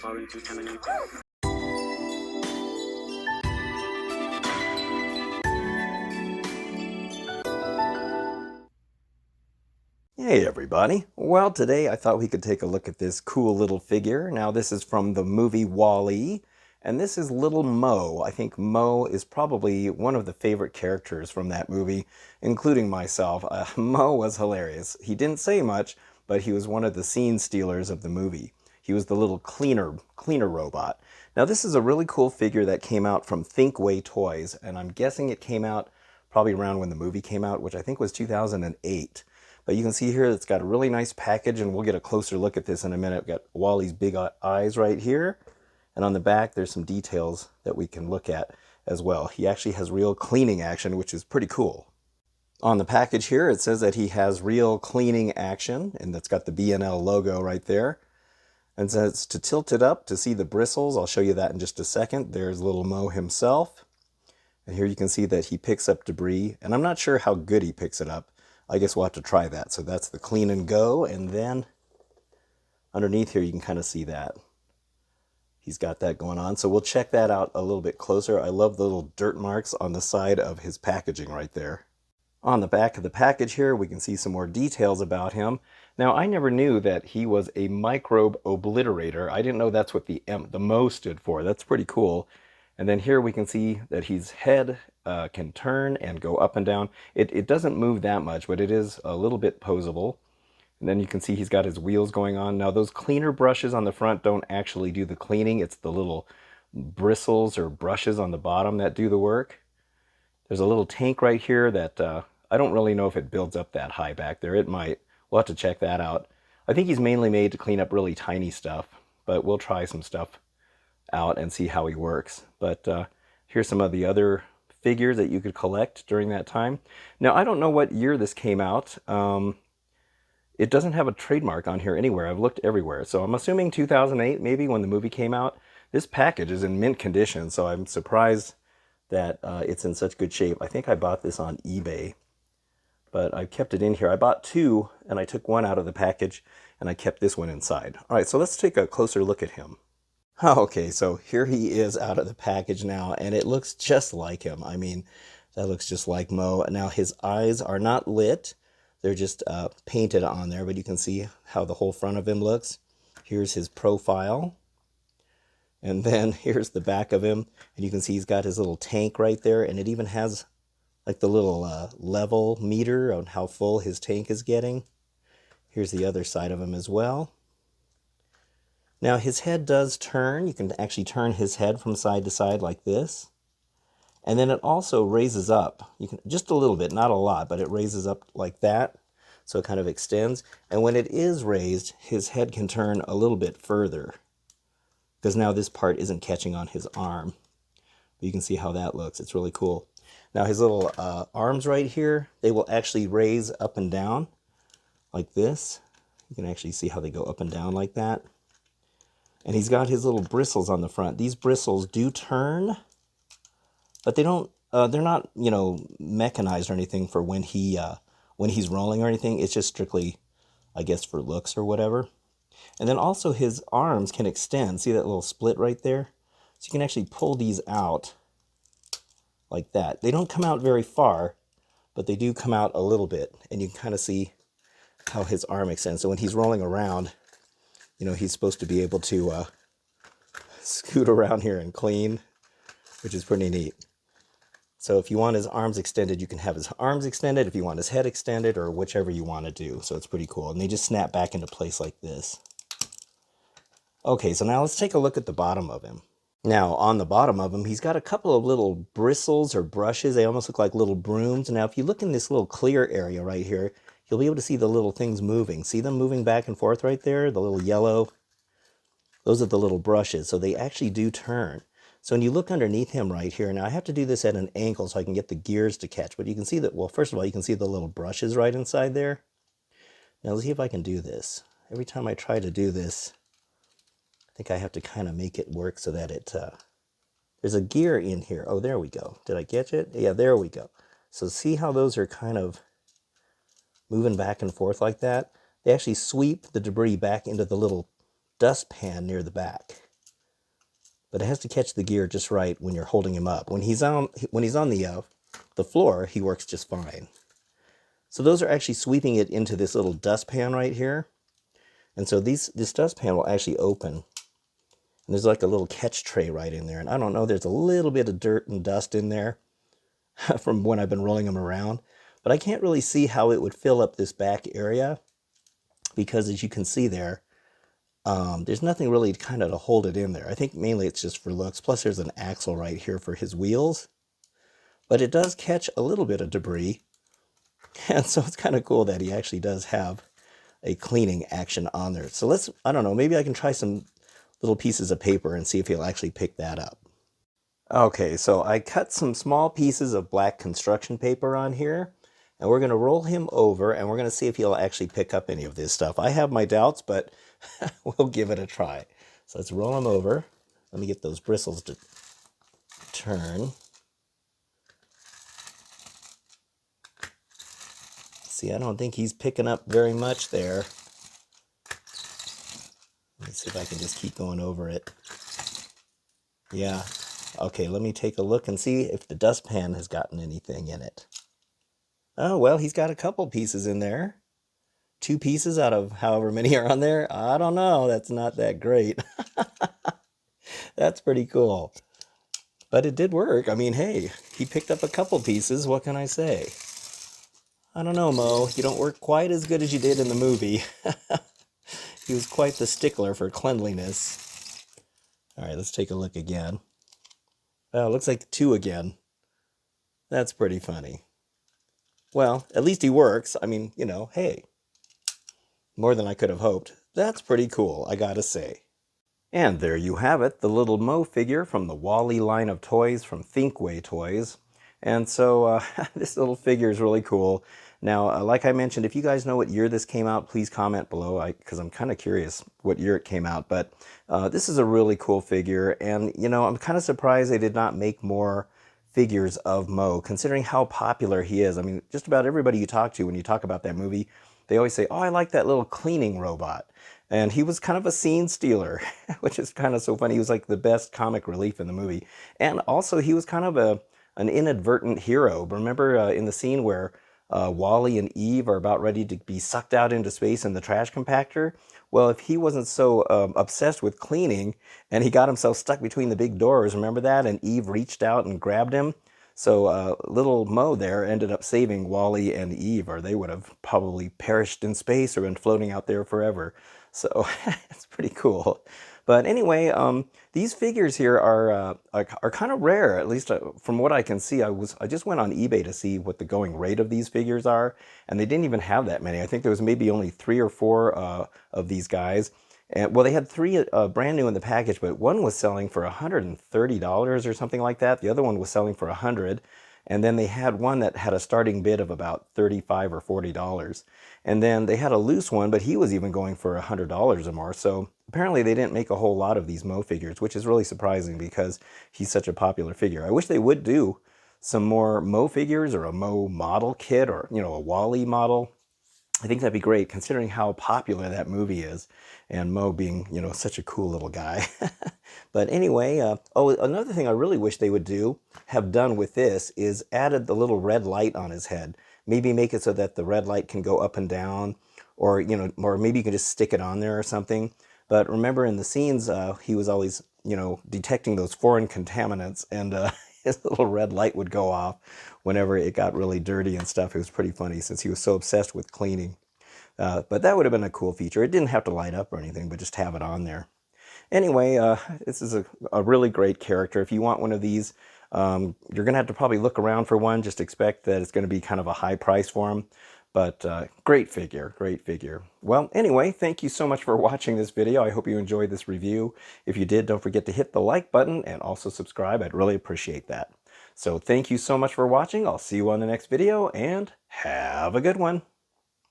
Following to terminate. Hey everybody! Well, today I thought we could take a look at this cool little figure. Now this is from the movie Wall-E, and this is little Mo. I think Mo is probably one of the favorite characters from that movie, including myself. Mo was hilarious. He didn't say much, but he was one of the scene stealers of the movie. He was the little cleaner robot. Now this is a really cool figure that came out from Thinkway Toys, and I'm guessing it came out probably around when the movie came out, which I think was 2008. But you can see here it's got a really nice package, and we'll get a closer look at this in a minute. We've got Wally's big eyes right here, and on the back there's some details that we can look at as well. He actually has real cleaning action, which is pretty cool. On the package here it says that he has real cleaning action, and that's got the B&L logo right there. And says to tilt it up to see the bristles. I'll show you that in just a second. There's little Mo himself. And here you can see that he picks up debris, and I'm not sure how good he picks it up. I guess we'll have to try that. So that's the clean and go, and then underneath here you can kind of see that. He's got that going on. So we'll check that out a little bit closer. I love the little dirt marks on the side of his packaging right there. On the back of the package here, we can see some more details about him. Now, I never knew that he was a microbe obliterator. I didn't know that's what the Mo stood for. That's pretty cool. And then here we can see that his head can turn and go up and down. It doesn't move that much, but it is a little bit posable. And then you can see he's got his wheels going on. Now those cleaner brushes on the front don't actually do the cleaning. It's the little bristles or brushes on the bottom that do the work. There's a little tank right here that I don't really know if it builds up that high back there. It might. We'll have to check that out. I think he's mainly made to clean up really tiny stuff, but we'll try some stuff out and see how he works. But here's some of the other figures that you could collect during that time. Now, I don't know what year this came out. It doesn't have a trademark on here anywhere. I've looked everywhere. So I'm assuming 2008, maybe, when the movie came out. This package is in mint condition, so I'm surprised that it's in such good shape. I think I bought this on eBay, but I kept it in here. I bought two, and I took one out of the package, and I kept this one inside. All right, so let's take a closer look at him. Okay, so here he is out of the package now, and it looks just like him. I mean, that looks just like Mo. Now, his eyes are not lit. They're just painted on there, but you can see how the whole front of him looks. Here's his profile. And then here's the back of him, and you can see he's got his little tank right there, and it even has like the little level meter on how full his tank is getting. Here's the other side of him as well. Now his head does turn. You can actually turn his head from side to side like this. And then it also raises up. You can just a little bit, not a lot, but it raises up like that. So it kind of extends. And when it is raised, his head can turn a little bit further, because now this part isn't catching on his arm. But you can see how that looks. It's really cool. Now his little arms right here, they will actually raise up and down like this. You can actually see how they go up and down like that. And he's got his little bristles on the front. These bristles do turn, but they don't. They're not, mechanized or anything for when he's rolling or anything. It's just strictly, I guess, for looks or whatever. And then also his arms can extend. See that little split right there? So you can actually pull these out like that. They don't come out very far, but they do come out a little bit, and you can kind of see how his arm extends. So when he's rolling around, he's supposed to be able to scoot around here and clean, which is pretty neat. So if you want his arms extended, you can have his arms extended. If you want his head extended, or whichever you want to do. So it's pretty cool. And they just snap back into place like this. Okay, so now let's take a look at the bottom of him. Now, on the bottom of him, he's got a couple of little bristles or brushes. They almost look like little brooms. Now, if you look in this little clear area right here, you'll be able to see the little things moving. See them moving back and forth right there? The little yellow. Those are the little brushes. So they actually do turn. So when you look underneath him right here, now I have to do this at an angle so I can get the gears to catch. But you can see that, well, first of all, you can see the little brushes right inside there. Now let's see if I can do this. Every time I try to do this, I think I have to kind of make it work so that there's a gear in here. Oh, there we go. Did I catch it? Yeah, there we go. So see how those are kind of moving back and forth like that? They actually sweep the debris back into the little dustpan near the back. But it has to catch the gear just right when you're holding him up. When he's on the floor, he works just fine. So those are actually sweeping it into this little dustpan right here. And so this dustpan will actually open. And there's like a little catch tray right in there. And I don't know, there's a little bit of dirt and dust in there from when I've been rolling them around. But I can't really see how it would fill up this back area because, as you can see there, there's nothing really kind of to hold it in there. I think mainly it's just for looks. Plus there's an axle right here for his wheels. But it does catch a little bit of debris. And so it's kind of cool that he actually does have a cleaning action on there. So I don't know, maybe I can try some little pieces of paper and see if he'll actually pick that up. Okay, so I cut some small pieces of black construction paper on here, and we're going to roll him over, and we're going to see if he'll actually pick up any of this stuff. I have my doubts, but we'll give it a try. So let's roll him over. Let me get those bristles to turn. See, I don't think he's picking up very much there. Let me see if I can just keep going over it. Yeah. Okay, let me take a look and see if the dustpan has gotten anything in it. Oh, well, he's got a couple pieces in there. 2 pieces out of however many are on there. I don't know. That's not that great. That's pretty cool. But it did work. I mean, hey, he picked up a couple pieces. What can I say? I don't know, Mo. You don't work quite as good as you did in the movie. He was quite the stickler for cleanliness. All right, let's take a look again. Oh, it looks like 2 again. That's pretty funny. Well, at least he works. I mean, you know, hey, more than I could have hoped. That's pretty cool, I gotta say. And there you have it, the little Mo figure from the Wall-E line of toys from Thinkway Toys. And so this little figure is really cool. Now, like I mentioned, if you guys know what year this came out, please comment below, because I'm kind of curious what year it came out. But this is a really cool figure, and you know, I'm kind of surprised they did not make more figures of Mo, considering how popular he is. I mean, just about everybody you talk to when you talk about that movie, they always say, oh, I like that little cleaning robot. And he was kind of a scene stealer, which is kind of so funny. He was like the best comic relief in the movie. And also, he was kind of an inadvertent hero. Remember in the scene where Wall-E and Eve are about ready to be sucked out into space in the trash compactor? Well, if he wasn't so obsessed with cleaning and he got himself stuck between the big doors, remember that? And Eve reached out and grabbed him. So little Mo there ended up saving Wall-E and Eve, or they would have probably perished in space or been floating out there forever. So it's pretty cool. But anyway, these figures here are kind of rare, at least from what I can see. I just went on eBay to see what the going rate of these figures are, and they didn't even have that many. I think there was maybe only 3 or 4 of these guys. And well, they had 3 brand new in the package, but one was selling for $130 or something like that. The other one was selling for $100. And then they had one that had a starting bid of about $35 or $40. And then they had a loose one, but he was even going for $100 or more. So apparently they didn't make a whole lot of these Mo figures, which is really surprising because he's such a popular figure. I wish they would do some more Mo figures, or a Mo model kit, or, you know, a Wall-E model. I think that'd be great, considering how popular that movie is, and Mo being, you know, such a cool little guy. But anyway, oh, another thing I really wish they would have done with this, is added the little red light on his head. Maybe make it so that the red light can go up and down, or, you know, or maybe you can just stick it on there or something. But remember in the scenes, he was always, you know, detecting those foreign contaminants, and his little red light would go off whenever it got really dirty and stuff. It was pretty funny since he was so obsessed with cleaning. But that would have been a cool feature. It didn't have to light up or anything, but just have it on there. Anyway, this is a really great character. If you want one of these, you're going to have to probably look around for one. Just expect that it's going to be kind of a high price for him. But great figure, great figure. Well, anyway, thank you so much for watching this video. I hope you enjoyed this review. If you did, don't forget to hit the like button and also subscribe. I'd really appreciate that. So thank you so much for watching. I'll see you on the next video, and have a good one.